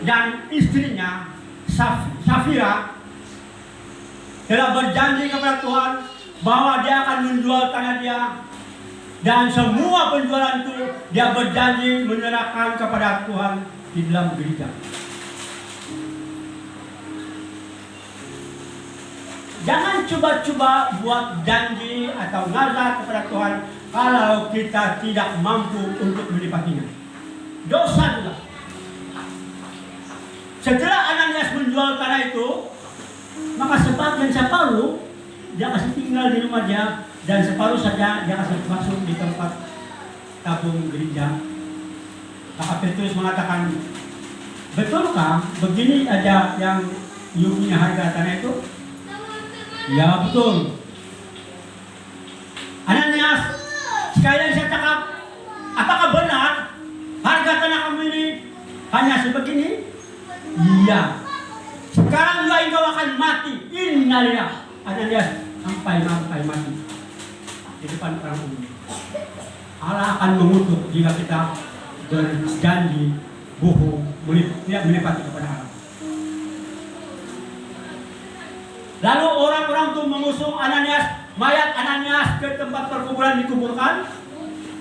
dan istrinya Safira telah berjanji kepada Tuhan bahwa dia akan menjual tanah dia, dan semua penjualan itu dia berjanji menyerahkan kepada Tuhan di dalam gereja. Jangan coba-coba buat janji atau nazar kepada Tuhan kalau kita tidak mampu untuk menepatinya. Dosa juga. Setelah Ananias menjual tanah itu, maka sebagian separuh dia kasih tinggal di rumah dia, dan separuh saja dia kasih masuk di tempat tabung gereja. Maka Petrus mengatakan, betulkah begini aja yang you punya harga tanah itu? Ya betul. Ananias, sekali lagi saya cakap, apakah benar harga tanah kamu ini hanya sebegini? Iya. Sekarang juga engkau akan mati. Innalillah. Ananias sampai mati di depan orang umum. Allah akan mengutuk jika kita berjanji bohong, tidak menepati kepada Allah. Lalu orang-orang itu mengusung Ananias, mayat Ananias ke tempat perkuburan dikuburkan,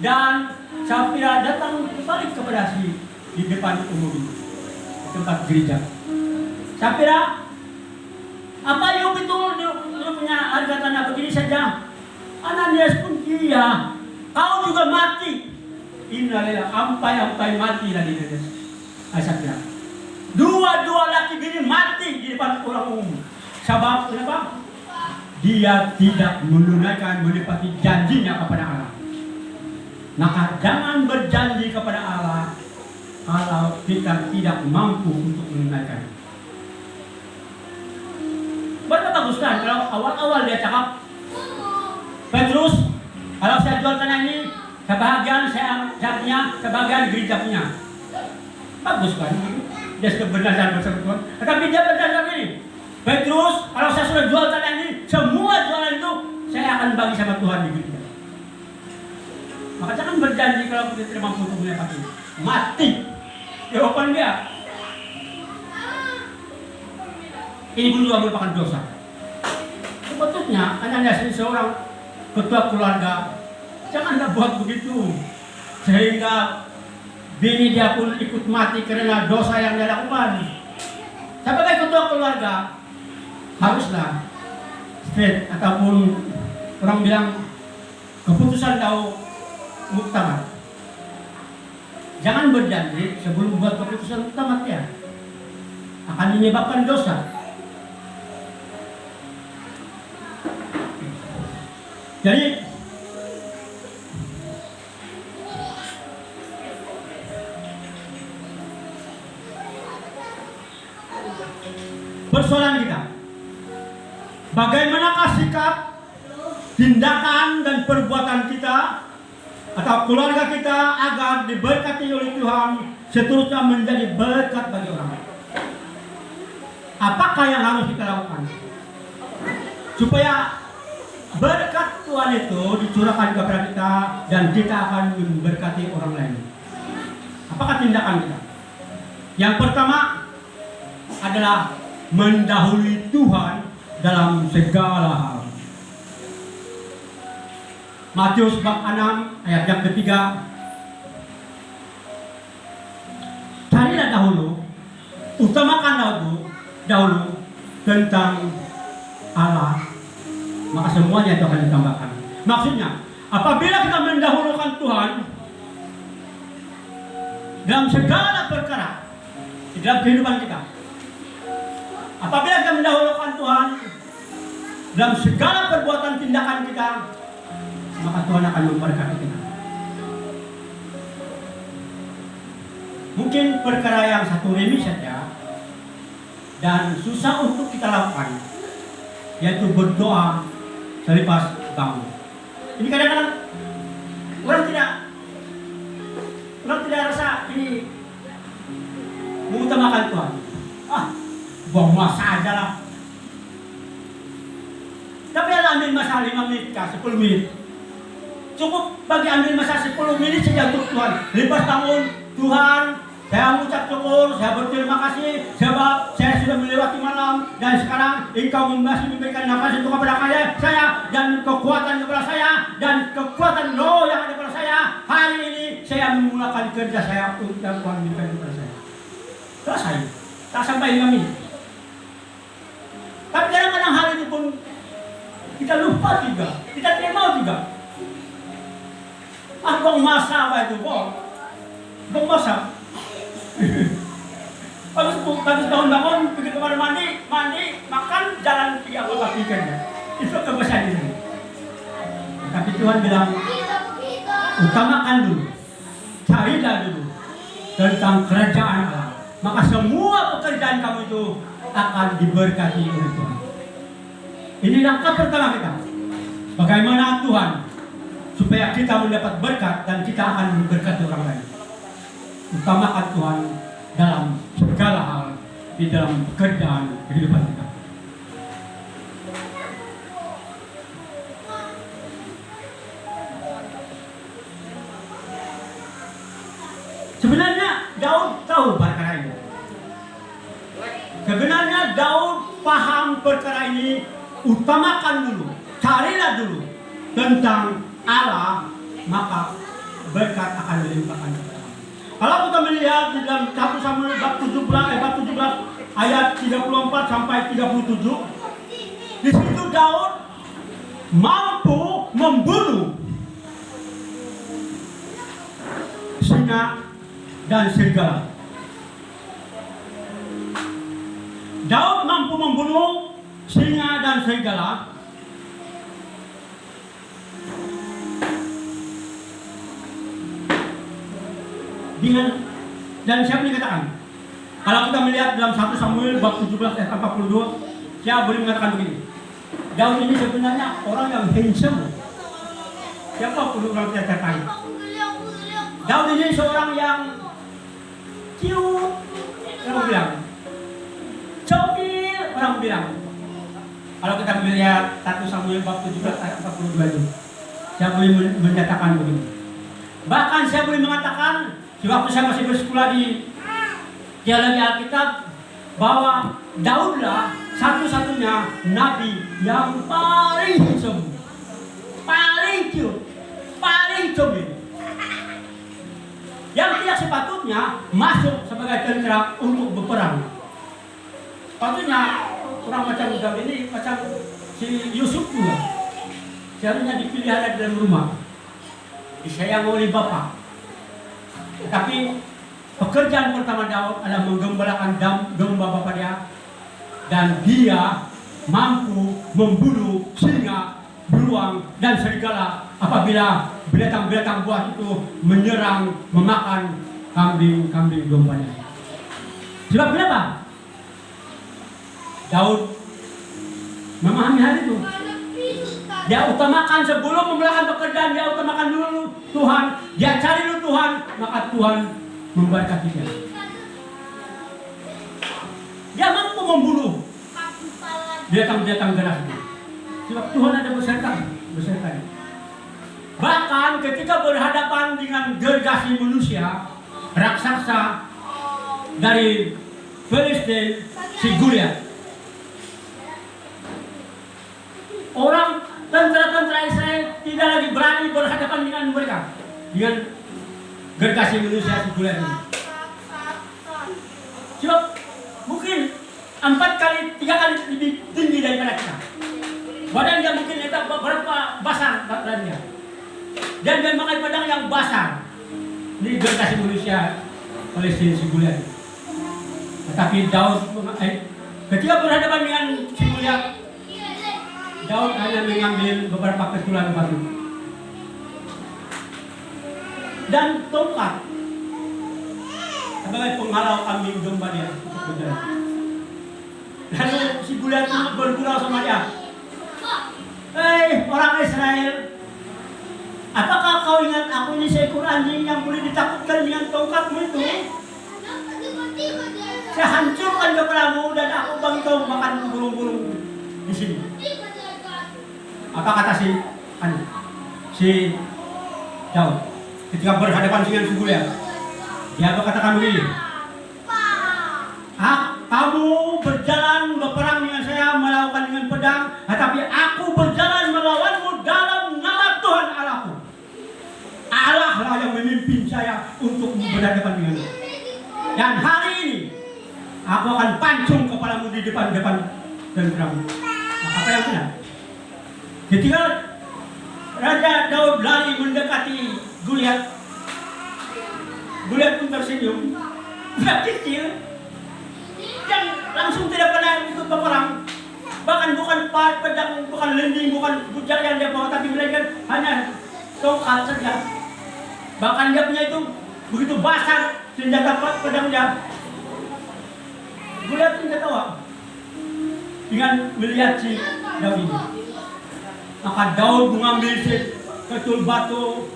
dan Safira datang balik kepada si di depan umum itu, di tempat gereja. Safira, apa you betul you punya harga tanah begini saja? Ananias pun iya. Kau juga mati. Innalillah, ampai mati lagi Ananias. Safira. Dua laki bini mati di depan orang umum. Sebab kenapa? Dia tidak menepati janjinya kepada Allah. Maka jangan berjanji kepada Allah kalau kita tidak mampu untuk menunaikan. Berapa bagus kan kalau awal-awal dia cakap, Petrus, kalau saya jual tanah ini, sebahagian saya punya, sebahagian gereja punya. Bagus kan? Dia sudah berdasar bersama Tuhan. Tetapi dia berdasar ini, Petrus, kalau saya sudah jual tanah ini, semua jualan itu saya akan bagi sama Tuhan di gereja. Maka jangan berjanji kalau kita tidak mampu untuk menepati. Mati. Jawaban dia. Ini pun juga merupakan dosa. Sebetulnya Ananias ini seorang ketua keluarga. Janganlah buat begitu sehingga bini dia pun ikut mati karena dosa yang dia lakukan. Sebagai ketua keluarga haruslah straight, ataupun orang bilang keputusan tahu muktamar. Jangan berjanji sebelum buat keputusan muktamar ya, akan menyebabkan dosa. Jadi persoalan kita, bagaimanakah sikap, tindakan dan perbuatan kita atau keluarga kita agar diberkati oleh Tuhan, seterusnya menjadi berkat bagi orang lain. Apakah yang harus kita lakukan supaya berkat Tuhan itu dicurahkan kepada kita dan kita akan memberkati orang lain? Apakah tindakan kita? Yang pertama adalah mendahului Tuhan dalam segala hal. Matius bab 6 ayat yang ketiga. Carilah dahulu, utamakan dahulu tentang Allah, maka semuanya itu akan ditambahkan. Maksudnya, apabila kita mendahulukan Tuhan dalam segala perkara di dalam kehidupan kita, apabila kita mendahulukan Tuhan dalam segala perbuatan tindakan kita, maka Tuhan akan memberkati kita. Mungkin perkara yang satu remeh saja dan susah untuk kita lakukan, yaitu berdoa selepas bangun. Ini kadang-kadang orang tidak rasa ini mengutamakan Tuhan. Buang masa aja lah. Tapi ambil masa 5 menit kah, 10 menit. Cukup bagi ambil masa 10 menit saja untuk Tuhan. Lepas bangun, Tuhan, Saya mengucap syukur, saya berterima kasih sebab saya sudah melewati malam dan sekarang Engkau masih memberikan nafas itu kepada saya dan kekuatan kepada saya dan kekuatan roh yang ada pada saya. Hari ini saya memulakan kerja saya untuk yang Tuhan berikan kepada saya. Selesai, tak sampai kami. Tapi kadang-kadang hal itu pun kita lupa juga, kita tidak mau juga. Bang masa apa itu, bang masa. Bagus bangun-bangun pergi ke kamar mandi, makan, jalan pergi apa pikirnya. Itu kebiasaan ini. Tapi Tuhan bilang, utamakan dulu, carilah dulu tentang kerajaan Allah. Maka semua pekerjaan kamu itu akan diberkati oleh Tuhan. Ini langkah pertama kita. Bagaimana Tuhan supaya kita mendapat berkat dan kita akan memberkati orang lain. Utamakan Tuhan dalam segala hal di dalam pekerjaan kehidupan kita. Sebenarnya Daud tahu perkara ini. Sebenarnya Daud paham perkara ini. Utamakan dulu, carilah dulu tentang Allah, maka berkat akan dilimpahkan kepada kamu. Kalau kita melihat di dalam 1 Samuel bab 17 ayat 34 sampai 37, di situ Daud mampu membunuh singa dan serigala. Daud mampu membunuh singa dan serigala dengan, dan siapa yang katakan? Kalau kita melihat dalam 1 Samuel bab 17 ayat 42, saya boleh mengatakan begini. Daud ini sebenarnya orang yang handsome. Siapa perlu orang tidak tertarik? Daud ini seorang yang cute, orang bilang. Comil, orang bilang. Kalau kita melihat 1 Samuel bab 17 ayat 42 itu, saya boleh menyatakan begini. Bahkan saya boleh mengatakan, waktu saya masih bersekolah di Teologi Alkitab, bahwa Daudlah satu-satunya nabi yang paling handsome, paling cute, paling comel, yang tidak sepatutnya masuk sebagai tentara untuk berperang. Sepatutnya orang macam Daud ini, macam si Yusuf juga, seharusnya dipelihara di dalam rumah, disayang oleh bapak. Tapi pekerjaan pertama Daud adalah menggembalakan domba bapak dia, dan dia mampu membunuh singa, beruang, dan serigala apabila binatang-binatang buas itu menyerang, memakan kambing-kambing dombanya. Sebab kenapa? Daud memahami hal itu. Dia utamakan sebelum memulakan pekerjaan, dia utamakan dulu Tuhan. Dia cari dulu Tuhan, maka Tuhan memberkati dia. Dia mampu membunuh binatang-binatang ganas itu. Sebab Tuhan ada beserta. Bahkan ketika berhadapan dengan gergasi manusia, raksasa dari Filistin, si Goliat, orang tentara-tentara Israel tidak lagi berani berhadapan dengan mereka, dengan gergasi manusia si Goliat ini. Sebab mungkin 3 kali lebih tinggi daripada kita. Badan dia mungkin berapa besar badannya, dan dia memakai pedang yang besar. Ini gergasi manusia Palestina si Goliat. Tetapi Daud ketika berhadapan dengan si Goliat, Daud hanya mengambil beberapa ketulan batu dan tongkat sebagai penghalau kambing domba dia untuk berjalan. Lalu si Goliat itu bergurau sama dia, "Hei orang Israel, apakah kau ingat aku ini seekor anjing yang boleh ditakutkan dengan tongkatmu itu? Saya hancurkan kepalamu dan aku bagi kau makan burung-burung di sini." Apa kata si Daud ketika berhadapan dengan si Goliat? Dia berkatakan begini, kamu berjalan berperang dengan saya, melawan dengan pedang, tetapi aku berjalan melawanmu dalam nama Tuhan Allahku. Allah lah yang memimpin saya untuk berhadapan denganmu. Dan hari ini aku akan pancung kepalamu di depan tenteramu. Nah, apa yang benar? Ketika Raja Daud lari mendekati Goliat, Goliat pun tersenyum. Budak kecil yang langsung tidak pernah ikut berperang, bahkan bukan pedang, bukan lending, bukan bujang yang dia bawa, tapi melainkan hanya tongkat saja. Bahkan dia punya itu begitu basah senjata pedang dia. Goliat pun ketawa dengan melihat si Daud ini. Maka Daud mengambil ketul batu,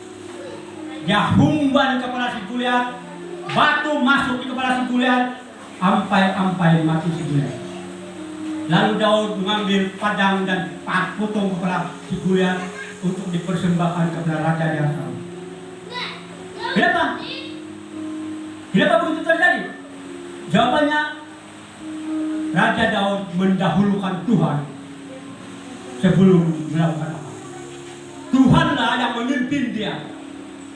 dia humban kepala si Goliat, batu masuk di kepala si Goliat, ampai mati si Goliat. Lalu Daud mengambil padang dan potong kepala si Goliat untuk dipersembahkan kepada raja yang sama. Kenapa? Kenapa begitu terjadi? Jawabannya, Raja Daud mendahulukan Tuhan sebelum melakukan apa. Tuhanlah yang memimpin dia,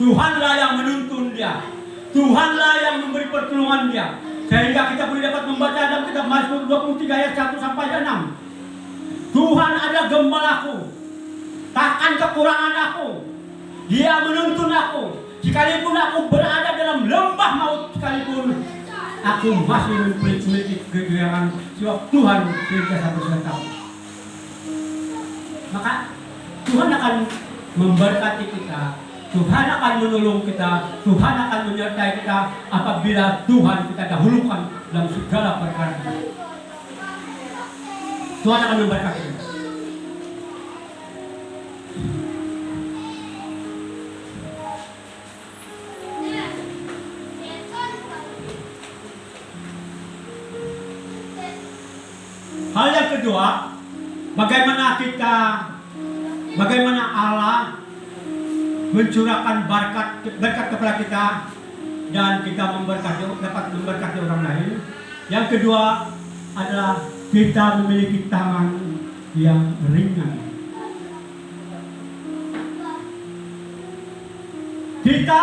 Tuhanlah yang menuntun dia, Tuhanlah yang memberi pertolongan dia. Sehingga kita boleh dapat membaca dalam kitab Mazmur 23 ayat 1 sampai 6. Tuhan adalah gembalaku, takkan kekurangan aku. Dia menuntun aku, sekalipun aku berada dalam lembah maut sekalipun, aku masih memiliki kegirangan sebab Tuhan senantiasa beserta. Maka Tuhan akan memberkati kita, Tuhan akan menolong kita, Tuhan akan menyertai kita apabila Tuhan kita dahulukan dalam segala perkara. Tuhan akan memberkati kita. Hal yang kedua, bagaimana Allah mencurahkan berkat kepada kita dan kita dapat memberkati orang lain. Yang kedua adalah kita memiliki tangan yang ringan. Kita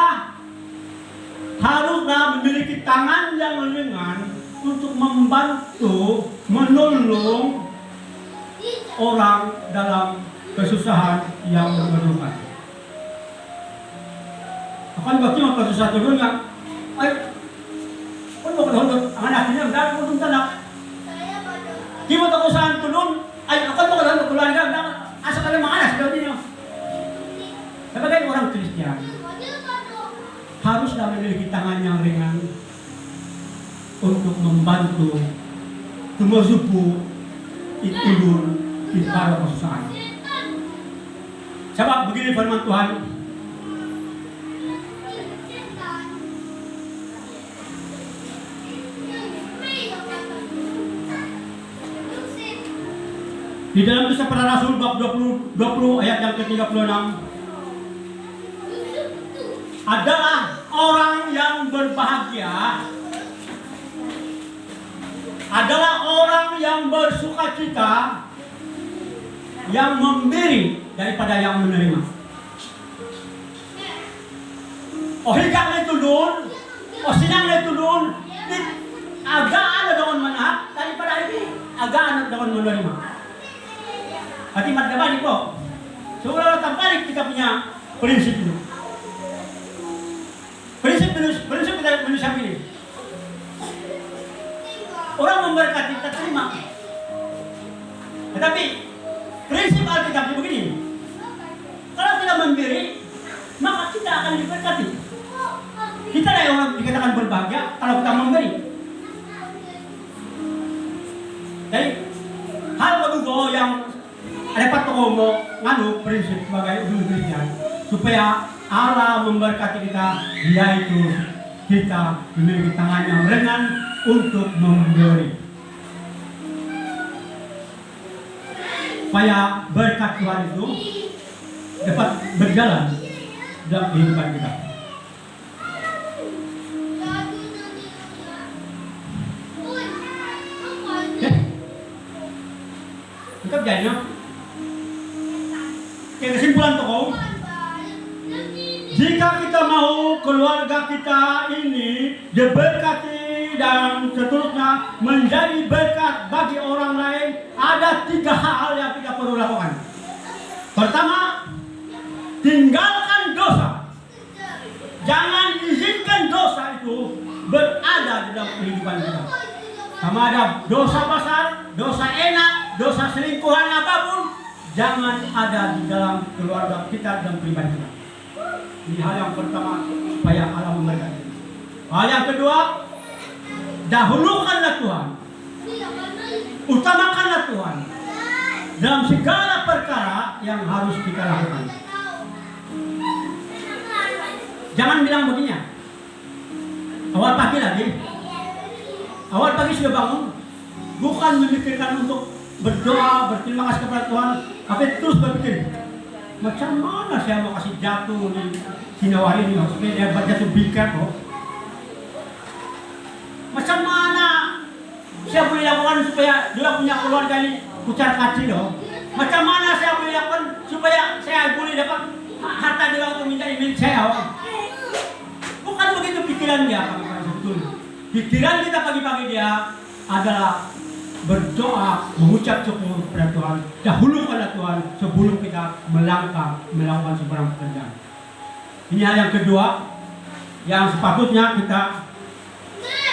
haruslah memiliki tangan yang ringan untuk membantu, menolong orang dalam kesusahan yang memerlukan. Akan bagaimana kesusahan dunia? Kung mau anak niya, dahil mo itong tanak. Di mo ito saan tulong, akan mo kalahon tutulan ka, asa ka lang mga anak, daw din nyo. Sebagai orang Kristen, haruslah memiliki tangan yang ringan untuk membantu, tumusupo, itulun, para kesusahan. Sebab begini firman Tuhan, di dalam kisah para rasul bab 20 ayat yang ke-36, adalah orang yang berbahagia, adalah orang yang bersukacita, yang memberi daripada yang menerima. O higak na tulun, o sinang na tulun, agaan na daon manahak, daripada ini agaan na daon menerima. Hati magdabalik po. So wala lang balik kita punya prinsip itu. Prinsip kita manusia ini. Orang memberkati kita terima. Tetapi prinsip Alkitab begini. Kalau kita memberi, maka kita akan diberkati. Kita lah yang orang dikatakan berbahagia kalau kita memberi. Jadi hal kedua yang dapat ko mo ngano prinsip sebagai Kristen supaya Allah memberkati kita, yaitu kita memiliki tangan yang ringan untuk memberi. Supaya berkat Tuhan itu dapat berjalan dalam kehidupan kita. Tetap jadinya. Kayak kesimpulan tokoh, jika kita mau keluarga kita ini diberkati dan seterusnya menjadi berkat bagi orang lain, ada 3 hal yang kita perlu lakukan. Pertama, tinggalkan dosa. Jangan izinkan dosa itu berada di dalam kehidupan kita. Sama ada dosa besar, dosa enak, dosa selingkuhan apapun, jangan ada di dalam keluarga kita dan pribadi kita. Ini hal yang pertama supaya Allah memberkati. Hal yang kedua, dahulukanlah Tuhan. Utamakanlah Tuhan dalam segala perkara yang harus kita lakukan. Jangan bilang begini. Awal pagi lagi. Awal pagi sudah bangun. Bukan memikirkan untuk berdoa, berterima kasih kepada Tuhan, tapi terus berpikir, macam mana saya mau kasih jatuh di Sinawari ini, maksudnya dia jatuh bingkai kok. Macam mana saya boleh lakukan supaya dia punya keluarga ini kucar kacir loh. Macam mana saya boleh lakukan supaya saya boleh dapat harta dia untuk menjadi milik saya. Bukan begitu pikiran dia, sebetulnya. Pikiran kita pagi-pagi dia adalah berdoa, mengucap syukur kepada Tuhan, dahulukanlah Tuhan sebelum kita melangkah melakukan sebarang pekerjaan. Ini hal yang kedua yang sepatutnya kita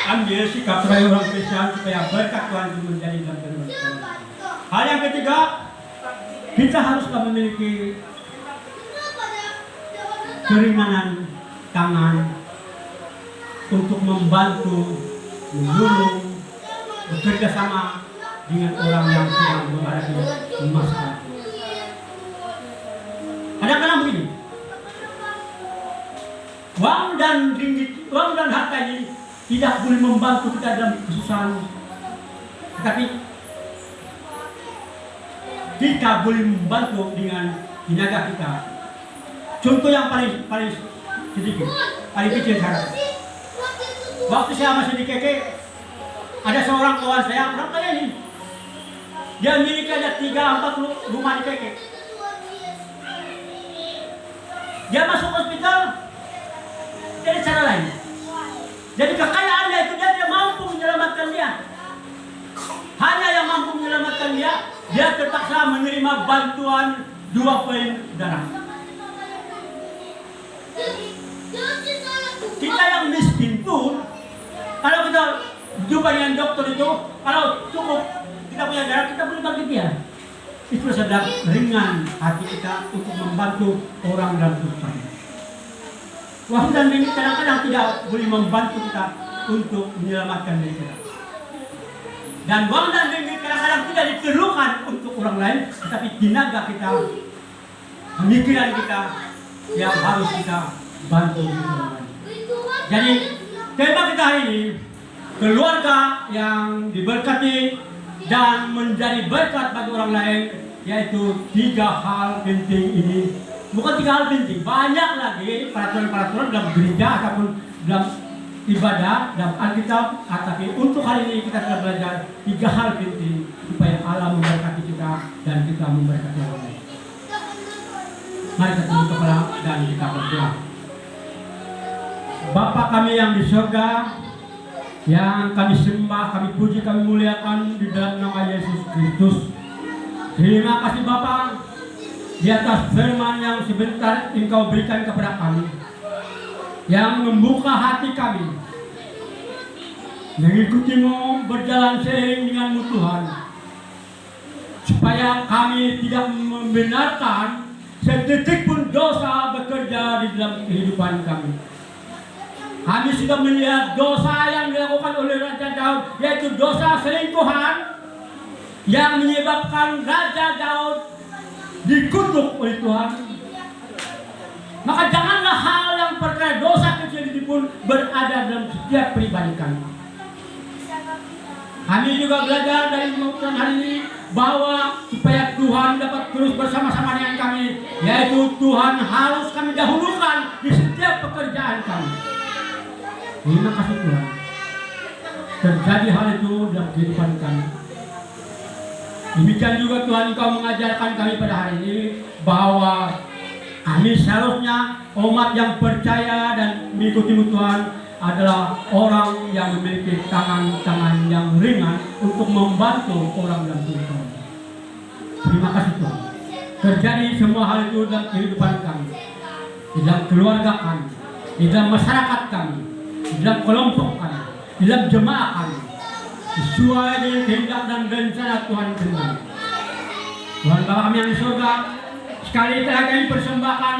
ambil sikap sebagai orang Kristen supaya berkat Tuhan itu menjadi dalam kehidupan kita. Hal yang ketiga, kita haruslah memiliki keringanan tangan untuk membantu, menolong, bekerja sama dengan orang yang sedang menghadapi masalah. Kadang-kadang begini, uang dan harta ini tidak boleh membantu kita dalam kesusahan, tetapi kita boleh membantu dengan tenaga kita. Contoh yang paling sedikit, paling kecil sangat. Waktu saya masih di KK, ada seorang kawan saya, orang kaya ini. Dia miliki ada 3-4 rumah di KK. Dia masuk hospital, jadi cara lain. Jadi kekayaannya itu dia tidak mampu menyelamatkan dia. Hanya yang mampu menyelamatkan dia, dia terpaksa menerima bantuan 2 poin darah. Kita yang miskin pun, kalau kita jumpa dengan dokter itu, kalau cukup kita punya darah, kita boleh bagi dia. Itu sedang ringan hati kita untuk membantu orang dalam kesusahan. Uang dan ringgit kadang-kadang tidak boleh membantu kita untuk menyelamatkan diri kita. Dan uang dan ringgit kadang-kadang tidak diperlukan untuk orang lain, tetapi tenaga kita, pemikiran kita yang harus kita bantu orang lain. Jadi tema kita hari ini, keluarga yang diberkati dan menjadi berkat bagi orang lain, yaitu 3 hal penting ini. Bukan 3 hal penting, banyak lagi peraturan-peraturan dalam gereja ataupun dalam ibadah, dalam Alkitab. Tapi untuk hari ini kita telah belajar 3 hal penting supaya Allah memberkati kita dan kita memberkati orang lain. Mari kita tunduk kepala dan kita berdoa. Bapa kami yang di surga, yang kami sembah, kami puji, kami muliakan di dalam nama Yesus Kristus. Terima kasih Bapa di atas firman yang sebentar Engkau berikan kepada kami, yang membuka hati kami mengikutimu, berjalan seiring denganmu Tuhan, supaya kami tidak membenarkan sedetik pun dosa bekerja di dalam kehidupan kami. Kami sudah melihat dosa yang dilakukan oleh Raja Daud, yaitu dosa selingkuhan yang menyebabkan Raja Daud dikutuk oleh Tuhan. Maka janganlah hal yang perkara dosa kecil itu pun berada dalam setiap pribadi kami. Kami juga belajar dari Tuhan hari ini bahwa supaya Tuhan dapat terus bersama-sama dengan kami, yaitu Tuhan harus kami dahulukan di setiap pekerjaan kami. Terima kasih Tuhan. Terjadi hal itu dalam kehidupan kami. Demikian juga Tuhan Engkau mengajarkan kami pada hari ini bahwa kami seharusnya umat yang percaya dan mengikuti Tuhan adalah orang yang memiliki tangan-tangan yang ringan untuk membantu orang yang Tuhan. Terima kasih Tuhan. Terjadi semua hal itu dalam kehidupan kami, di dalam keluarga kami, di dalam masyarakat kami, di dalam kelompok kami, di dalam jemaah kami, sesuai dengan kehendak dan rencana Tuhan sendiri. Tuhan Bapa kami yang di surga, sekali telah kami persembahkan